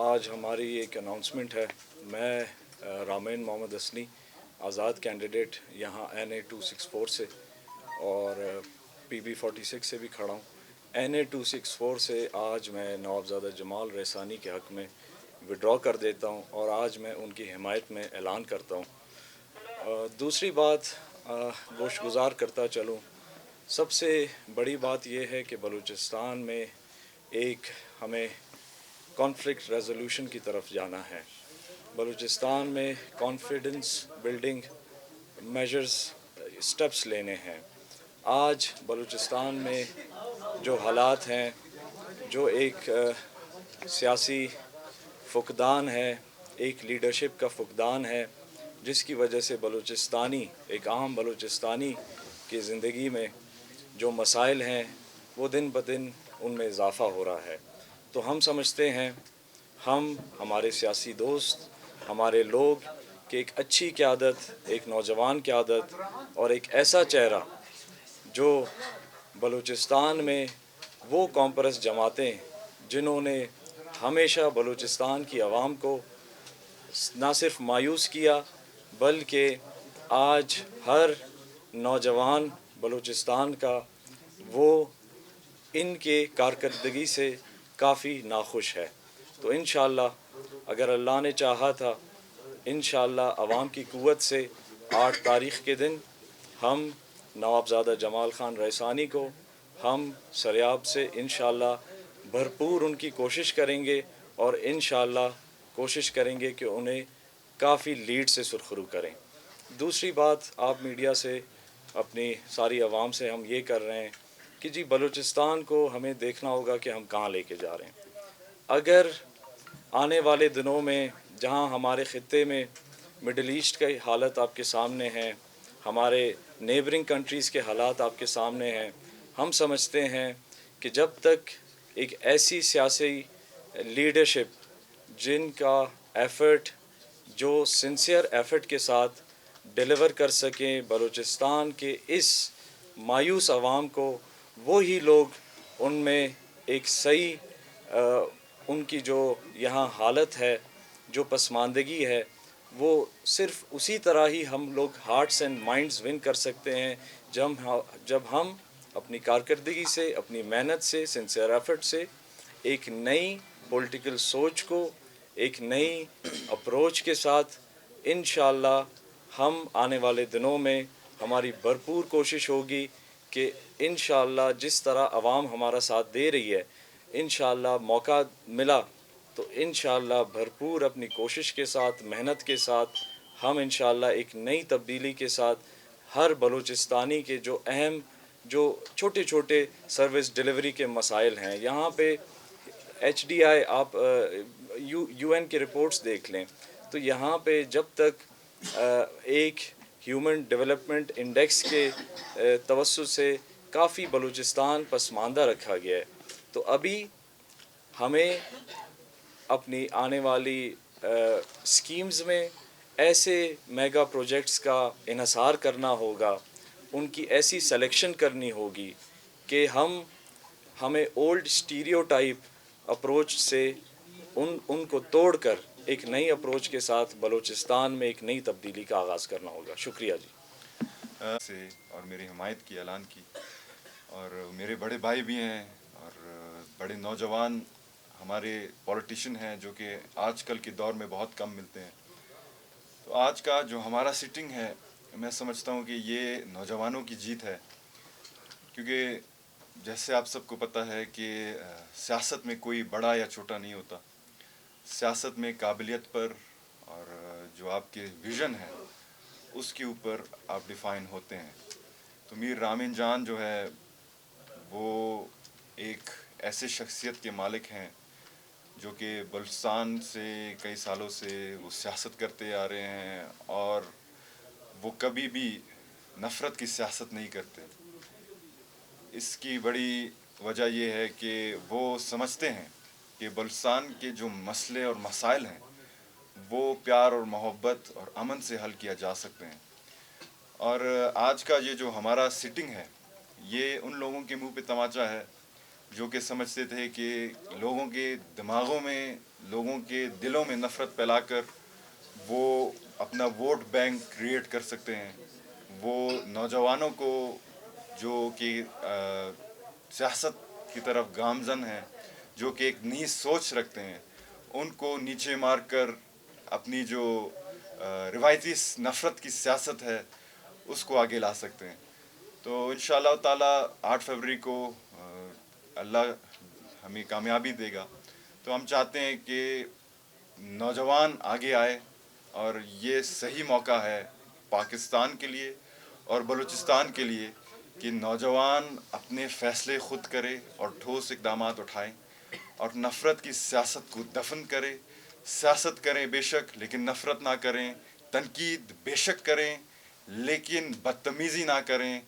آج ہماری ایک اناؤنسمنٹ ہے. میں رامین محمد اسنی آزاد کینڈیڈیٹ یہاں NA 264 سے اور PB 46 سے بھی کھڑا ہوں. NA 264 سے آج میں نوابزادہ جمال رحسانی کے حق میں وڈرا کر دیتا ہوں اور آج میں ان کی حمایت میں اعلان کرتا ہوں. دوسری بات گوش گزار کرتا چلوں. سب سے بڑی بات یہ ہے کہ بلوچستان میں ایک ہمیں کانفلکٹ ریزولوشن کی طرف جانا ہے. بلوچستان میں کانفیڈنس بلڈنگ میجرز اسٹیپس لینے ہیں. آج بلوچستان میں جو حالات ہیں، جو ایک سیاسی فقدان ہے، ایک لیڈرشپ کا فقدان ہے، جس کی وجہ سے ایک عام بلوچستانی کی زندگی میں جو مسائل ہیں وہ دن بدن ان میں اضافہ ہو رہا ہے. تو ہم سمجھتے ہیں، ہمارے سیاسی دوست، ہمارے لوگ، کہ ایک اچھی قیادت، ایک نوجوان قیادت اور ایک ایسا چہرہ جو بلوچستان میں وہ کامپرس جماعتیں جنہوں نے ہمیشہ بلوچستان کی عوام کو نہ صرف مایوس کیا بلکہ آج ہر نوجوان بلوچستان کا وہ ان کے کارکردگی سے کافی ناخوش ہے. تو انشاءاللہ اگر اللہ نے چاہا تھا، انشاءاللہ عوام کی قوت سے 8 تاریخ کے دن ہم نوابزادہ جمال خان رحسانی کو ہم سریاب سے انشاءاللہ بھرپور ان کی کوشش کریں گے اور انشاءاللہ کوشش کریں گے کہ انہیں کافی لیڈ سے سرخرو کریں. دوسری بات، آپ میڈیا سے، اپنی ساری عوام سے ہم یہ کر رہے ہیں کہ جی بلوچستان کو ہمیں دیکھنا ہوگا کہ ہم کہاں لے کے جا رہے ہیں. اگر آنے والے دنوں میں جہاں ہمارے خطے میں مڈل ایسٹ کی حالت آپ کے سامنے ہے، ہمارے نیبرنگ کنٹریز کے حالات آپ کے سامنے ہیں، ہم سمجھتے ہیں کہ جب تک ایک ایسی سیاسی لیڈرشپ جن کا ایفرٹ، جو سنسیئر ایفرٹ کے ساتھ ڈیلیور کر سکیں بلوچستان کے اس مایوس عوام کو، وہی لوگ ان میں ایک صحیح ان کی جو یہاں حالت ہے، جو پسماندگی ہے، وہ صرف اسی طرح ہی ہم لوگ ہارٹس اینڈ مائنڈز ون کر سکتے ہیں جب ہم اپنی کارکردگی سے، اپنی محنت سے، سنسیئر ایفرٹ سے ایک نئی پولیٹیکل سوچ کو، ایک نئی اپروچ کے ساتھ انشاءاللہ ہم آنے والے دنوں میں ہماری بھرپور کوشش ہوگی کہ انشاءاللہ جس طرح عوام ہمارا ساتھ دے رہی ہے، انشاءاللہ موقع ملا تو انشاءاللہ بھرپور اپنی کوشش کے ساتھ، محنت کے ساتھ ہم انشاءاللہ ایک نئی تبدیلی کے ساتھ ہر بلوچستانی کے جو اہم، جو چھوٹے چھوٹے سروس ڈیلیوری کے مسائل ہیں یہاں پہ HDI، آپ UN کے رپورٹس دیکھ لیں تو یہاں پہ جب تک ایک ہیومن ڈیولپمنٹ انڈیکس کے توسط سے کافی بلوچستان پسماندہ رکھا گیا ہے. تو ابھی ہمیں اپنی آنے والی اسکیمز میں ایسے میگا پروجیکٹس کا انحصار کرنا ہوگا، ان کی ایسی سلیکشن کرنی ہوگی کہ ہمیں اولڈ اسٹیریوٹائپ اپروچ سے ان کو توڑ کر ایک نئی اپروچ کے ساتھ بلوچستان میں ایک نئی تبدیلی کا آغاز کرنا ہوگا. شکریہ جی. سے اور میری حمایت کی اعلان کی، اور میرے بڑے بھائی بھی ہیں اور بڑے نوجوان ہمارے پولیٹیشین ہیں جو کہ آج کل کے دور میں بہت کم ملتے ہیں. تو آج کا جو ہمارا سٹنگ ہے، میں سمجھتا ہوں کہ یہ نوجوانوں کی جیت ہے، کیونکہ جیسے آپ سب کو پتہ ہے کہ سیاست میں کوئی بڑا یا چھوٹا نہیں ہوتا. سیاست میں قابلیت پر اور جو آپ کے ویژن ہے اس کے اوپر آپ ڈیفائن ہوتے ہیں. تو میر رامین جان جو ہے وہ ایک ایسے شخصیت کے مالک ہیں جو کہ بلوچستان سے کئی سالوں سے وہ سیاست کرتے آ رہے ہیں، اور وہ کبھی بھی نفرت کی سیاست نہیں کرتے. اس کی بڑی وجہ یہ ہے کہ وہ سمجھتے ہیں کہ بلوچستان کے جو مسئلے اور مسائل ہیں وہ پیار اور محبت اور امن سے حل کیا جا سکتے ہیں. اور آج کا یہ جو ہمارا سٹنگ ہے، یہ ان لوگوں کے منہ پہ تماچا ہے جو کہ سمجھتے تھے کہ لوگوں کے دماغوں میں, لوگوں کے دلوں میں نفرت پھیلا کر وہ اپنا ووٹ بینک کریٹ کر سکتے ہیں. وہ نوجوانوں کو جو کہ سیاست کی طرف گامزن ہیں, جو کہ ایک نیز سوچ رکھتے ہیں, ان کو نیچے مار کر اپنی جو روایتی نفرت کی سیاست ہے اس کو آگے لا سکتے ہیں. تو انشاءاللہ تعالی 8 فروری کو اللہ ہمیں کامیابی دے گا. تو ہم چاہتے ہیں کہ نوجوان آگے آئے, اور یہ صحیح موقع ہے پاکستان کے لیے اور بلوچستان کے لیے کہ نوجوان اپنے فیصلے خود کرے اور ٹھوس اقدامات اٹھائیں اور نفرت کی سیاست کو دفن کرے. سیاست کریں بے شک, لیکن نفرت نہ کریں. تنقید بے شک کریں لیکن بدتمیزی نہ کریں.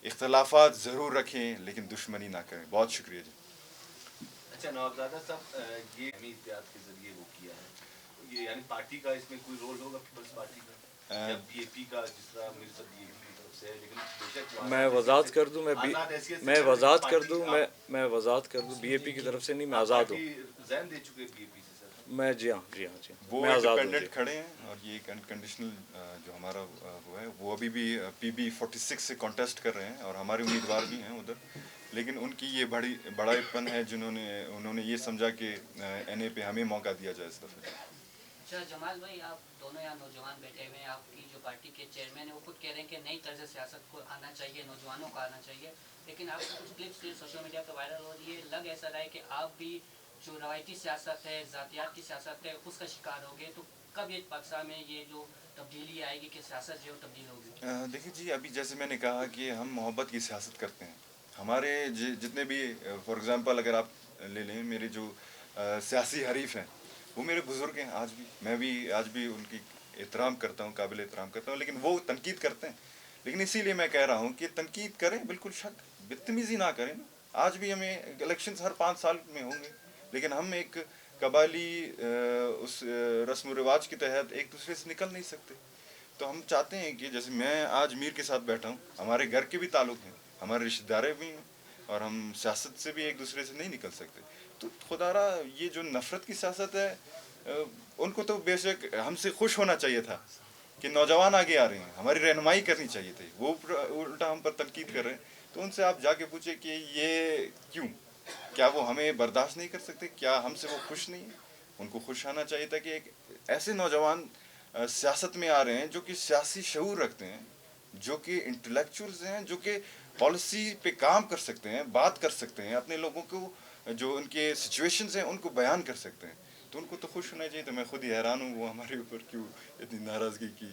اختلافات ضرور رکھیں لیکن دشمنی نہ کریں. بہت شکریہ جی. اچھا نوابزادہ صاحب, یہ اہمی اتحاد کے ذریعے وہ کیا ہے, یہ یعنی پارٹی کا اس میں کوئی رول ہوگا پیپلز پارٹی کا یا بی اے پی کا, جس طرح میرے ساتھ بی اے پی کی طرف سے ہے, لیکن بے شک میں وضاحت کر دوں, میں وضاحت کر دوں, میں وضاحت کر دوں, بی اے پی کی طرف سے نہیں, میں آزاد ہوں. ذہن دے چکے بی اے پی سے سر. میں جی ہاں وہ میں آزاد ہوں. انڈیپینڈنٹ کھڑے ہیں, اور یہ کنڈیشنل جو ہمارا وہ ہے وہ ابھی بھی پی بی 46 سے کانٹیسٹ کر رہے ہیں, اور ہمارے امیدوار بھی ہیں ادھر. لیکن ان کی یہ بڑا پن ہے انہوں نے یہ سمجھا کہ این اے پہ ہمیں موقع دیا جائے اس دفعہ. اچھا جمال بھائی, آپ دونوں یہاں نوجوان بیٹھے ہوئے ہیں, آپ کی جو پارٹی کے چیئرمین ہیں وہ خود کہہ رہے ہیں کہ نئی طرز سیاست کو آنا چاہیے, نوجوانوں کو آنا چاہیے, لیکن آپ کچھ کلپس سوشل میڈیا پہ وائرل ہو رہی ہے, لگ ایسا رہا ہے کہ آپ بھی جو روایتی سیاست ہے, ذاتیات کی سیاست ہے, اس کا شکار ہو گئے. تو کب یہ پاکستان میں یہ جو تبدیلی آئے گی کہ سیاست جو تبدیل ہوگی؟ دیکھیے جی, ابھی جیسے میں نے کہا کہ ہم محبت کی سیاست کرتے ہیں. ہمارے جتنے بھی فار ایگزامپل اگر آپ لے لیں, میرے جو سیاسی حریف ہیں وہ میرے بزرگ ہیں آج بھی. میں بھی آج بھی ان کی احترام کرتا ہوں, قابل احترام کرتا ہوں, لیکن وہ تنقید کرتے ہیں. لیکن اسی لیے میں کہہ رہا ہوں کہ تنقید کریں, بالکل شک, بدتمیزی نہ کریں. آج بھی ہمیں الیکشنز ہر 5 سال میں ہوں گے, لیکن ہم ایک قبائلی اس رسم و رواج کے تحت ایک دوسرے سے نکل نہیں سکتے. تو ہم چاہتے ہیں کہ جیسے میں آج میر کے ساتھ بیٹھا ہوں, ہمارے گھر کے بھی تعلق ہیں, ہمارے رشتہ دارے بھی ہیں, اور ہم سیاست سے بھی ایک دوسرے سے نہیں نکل سکتے. تو خدا را یہ جو نفرت کی سیاست ہے, ان کو تو بے شک ہم سے خوش ہونا چاہیے تھا کہ نوجوان آگے آ رہے ہیں, ہماری رہنمائی کرنی چاہیے تھی. وہ الٹا ہم پر تنقید کر رہے ہیں. تو ان سے آپ جا کے پوچھیں کہ یہ کیوں, کیا وہ ہمیں برداشت نہیں کر سکتے, کیا ہم سے وہ خوش نہیں ہیں؟ ان کو خوش آنا چاہیے تھا کہ ایک ایسے نوجوان سیاست میں آ رہے ہیں جو کہ سیاسی شعور رکھتے ہیں, جو کہ انٹلیکچوئلز ہیں, جو کہ پالیسی پہ کام کر سکتے ہیں, بات کر سکتے ہیں, اپنے لوگوں کو جو ان کے سچویشنز ہیں ان کو بیان کر سکتے ہیں. تو ان کو تو خوش ہونا چاہیے. تو میں خود ہی حیران ہوں وہ ہمارے اوپر کیوں اتنی ناراضگی کی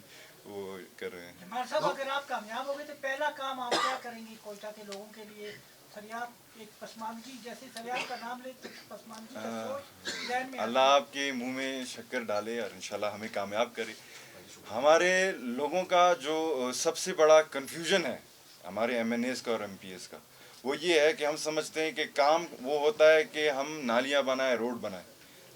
وہ کر رہے ہیں. جمال صاحب, اگر آپ کامیاب ہو گئے تو پہلا کام آپ کیا کریں گے کوئٹہ کے لوگوں کے لیے؟ فریاد, ایک پسماندگی, جیسے فریاد کا نام لے تو پسماندگی کا سوچ ذہن میں اللہ آپ کے منہ میں شکر ڈالے اور انشاءاللہ ہمیں کامیاب کرے. ہمارے لوگوں کا جو سب سے بڑا کنفیوژن ہے ہمارے ایم این ایز کا اور ایم پی ایز کا, وہ یہ ہے کہ ہم سمجھتے ہیں کہ کام وہ ہوتا ہے کہ ہم نالیاں بنائیں, روڈ بنائیں,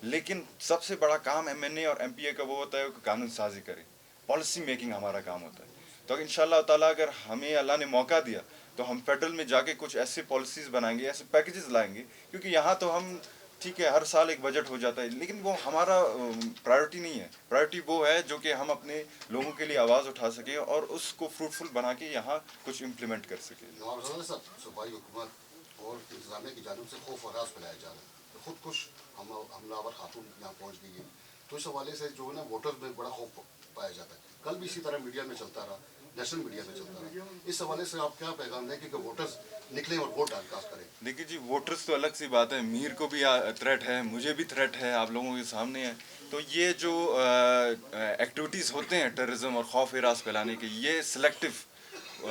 لیکن سب سے بڑا کام ایم این اے اور ایم پی اے کا وہ ہوتا ہے کہ قانون سازی کرے, پالیسی میکنگ ہمارا کام ہوتا ہے. تو انشاءاللہ تعالیٰ اگر ہمیں اللہ نے موقع دیا تو ہم فیڈرل میں جا کے کچھ ایسے پالیسیز بنائیں گے, ایسے پیکیجز لائیں گے, کیونکہ یہاں تو ہم ٹھیک ہے ہر سال ایک بجٹ ہو جاتا ہے, لیکن وہ ہمارا پرائیورٹی نہیں ہے. پرائیورٹی وہ ہے جو کہ ہم اپنے لوگوں کے لیے آواز اٹھا سکیں اور اس کو فروٹفل بنا کے یہاں کچھ امپلیمنٹ کر سکیں. نواب صاحب, صوبائی حکومت اور انتظامیہ کی جانب سے خوف و راز پھیلایا جا رہا ہے, خود کش حملہ آور خاتون یہاں پہنچ گئی ہے. تو اس حوالے سے جو ہے نا ووٹر میں بڑا خوف پایا جاتا ہے. کل بھی اسی طرح میڈیا میں چلتا رہا, نیشنل میڈیا میں چلتا رہا. اس حوالے سے آپ کیا پیغام دیں کہ ووٹرز نکلیں اور ووٹ ڈال کاسٹ کریں؟ دیکھیے جی, ووٹرز تو الگ سی بات ہے, میر کو بھی تھریٹ ہے, مجھے بھی تھریٹ ہے, آپ لوگوں کے سامنے ہے. تو یہ جو ایکٹیویٹیز ہوتے ہیں ٹیررزم اور خوف ہراس پھیلانے کے, یہ سلیکٹیو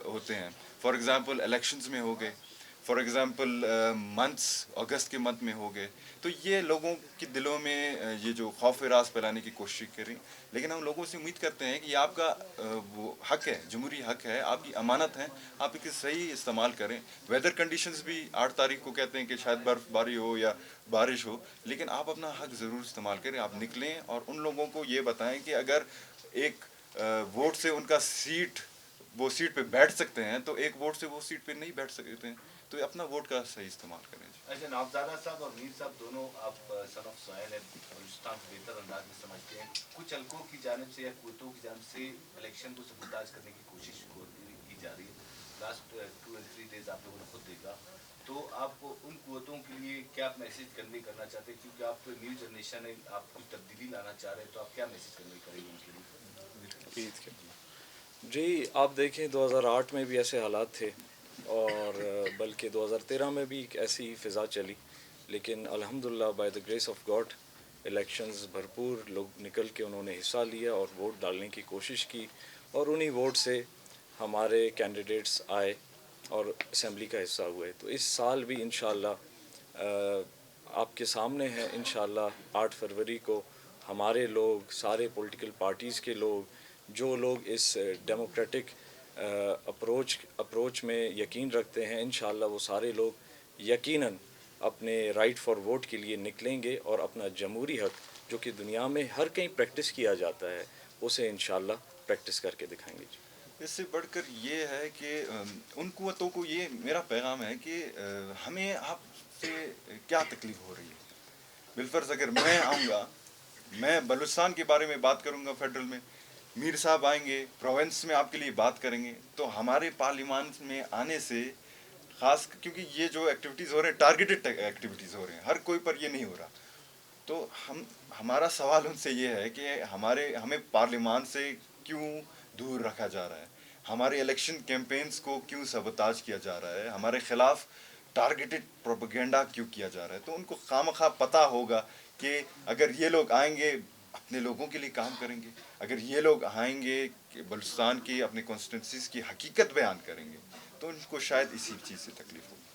ہوتے ہیں. فار ایگزامپل الیکشنز میں ہو گئے, فار ایگزامپل منتھس اگست کے منتھ میں ہو گئے. تو یہ لوگوں کے دلوں میں یہ جو خوف ہراس پھیلانے کی کوشش کریں, لیکن ہم لوگوں سے امید کرتے ہیں کہ یہ آپ کا وہ حق ہے, جمہوری حق ہے, آپ کی امانت ہے, آپ اس صحیح استعمال کریں. ویدر کنڈیشنز بھی 8 تاریخ کو کہتے ہیں کہ شاید برف باری ہو یا بارش ہو, لیکن آپ اپنا حق ضرور استعمال کریں. آپ نکلیں اور ان لوگوں کو یہ بتائیں کہ اگر ایک ووٹ سے ان کا وہ سیٹ پہ بیٹھ سکتے ہیں, تو ایک ووٹ سے وہ سیٹ پہ نہیں بیٹھ سکتے ہیں. تو اپنا ووٹ کا صحیح استعمال کریں جی. اچھا نوابزادہ صاحب اور میر صاحب دونوں آپ سن آف سوائل ہے بلوچستان کو بہتر انداز میں سمجھتے ہیں. کچھ حلقوں کی جانب سے یا قوتوں کی جانب سے الیکشن کو سبوتاج کرنے کی کوشش کی جا رہی ہے. لاسٹ 2 اور 3 ڈیز آپ لوگوں نے خود دیکھا. تو آپ ان قوتوں کے لیے کیا میسج کنوے کرنا چاہتے ہیں, کیونکہ آپ نیو جنریشن ہے, آپ کچھ تبدیلی لانا چاہ رہے ہیں, تو آپ کیا میسج کنوے کریں گے ان کے لیے؟ عید کے جی آپ دیکھیں 2008 میں بھی ایسے حالات تھے اور بلکہ 2013 میں بھی ایک ایسی فضا چلی, لیکن الحمدللہ by the grace of God elections بھرپور لوگ نکل کے انہوں نے حصہ لیا اور ووٹ ڈالنے کی کوشش کی, اور انہی ووٹ سے ہمارے کینڈیڈیٹس آئے اور اسمبلی کا حصہ ہوئے. تو اس سال بھی انشاءاللہ آپ کے سامنے ہے انشاءاللہ 8 فروری کو ہمارے لوگ, سارے پولیٹیکل پارٹیز کے لوگ, جو لوگ اس ڈیموکریٹک اپروچ میں یقین رکھتے ہیں, انشاءاللہ وہ سارے لوگ یقیناً اپنے رائٹ فار ووٹ کے لیے نکلیں گے اور اپنا جمہوری حق جو کہ دنیا میں ہر کہیں پریکٹس کیا جاتا ہے اسے انشاءاللہ پریکٹس کر کے دکھائیں گے. اس سے بڑھ کر یہ ہے کہ ان قوتوں کو یہ میرا پیغام ہے کہ ہمیں آپ سے کیا تکلیف ہو رہی ہے. بالفرض اگر میں آؤں گا, میں بلوچستان کے بارے میں بات کروں گا فیڈرل میں, میر صاحب آئیں گے پروونس میں آپ کے لیے بات کریں گے, تو ہمارے پارلیمان میں آنے سے خاص کیونکہ یہ جو ایکٹیویٹیز ہو رہے ہیں ٹارگیٹڈ ایکٹیویٹیز ہو رہے ہیں, ہر کوئی پر یہ نہیں ہو رہا. تو ہمارا سوال ان سے یہ ہے کہ ہمیں پارلیمان سے کیوں دور رکھا جا رہا ہے, ہمارے الیکشن کیمپینز کو کیوں سبوتاج کیا جا رہا ہے, ہمارے خلاف ٹارگیٹڈ پروپیگنڈا کیوں کیا جا رہا ہے. تو ان کو خواہ پتہ ہوگا کہ اگر یہ لوگ آئیں گے اپنے لوگوں کے لیے کام کریں گے, اگر یہ لوگ آئیں گے کہ بلوچستان کی اپنے کانسٹیٹوئنسیز کی حقیقت بیان کریں گے, تو ان کو شاید اسی چیز سے تکلیف ہوگی.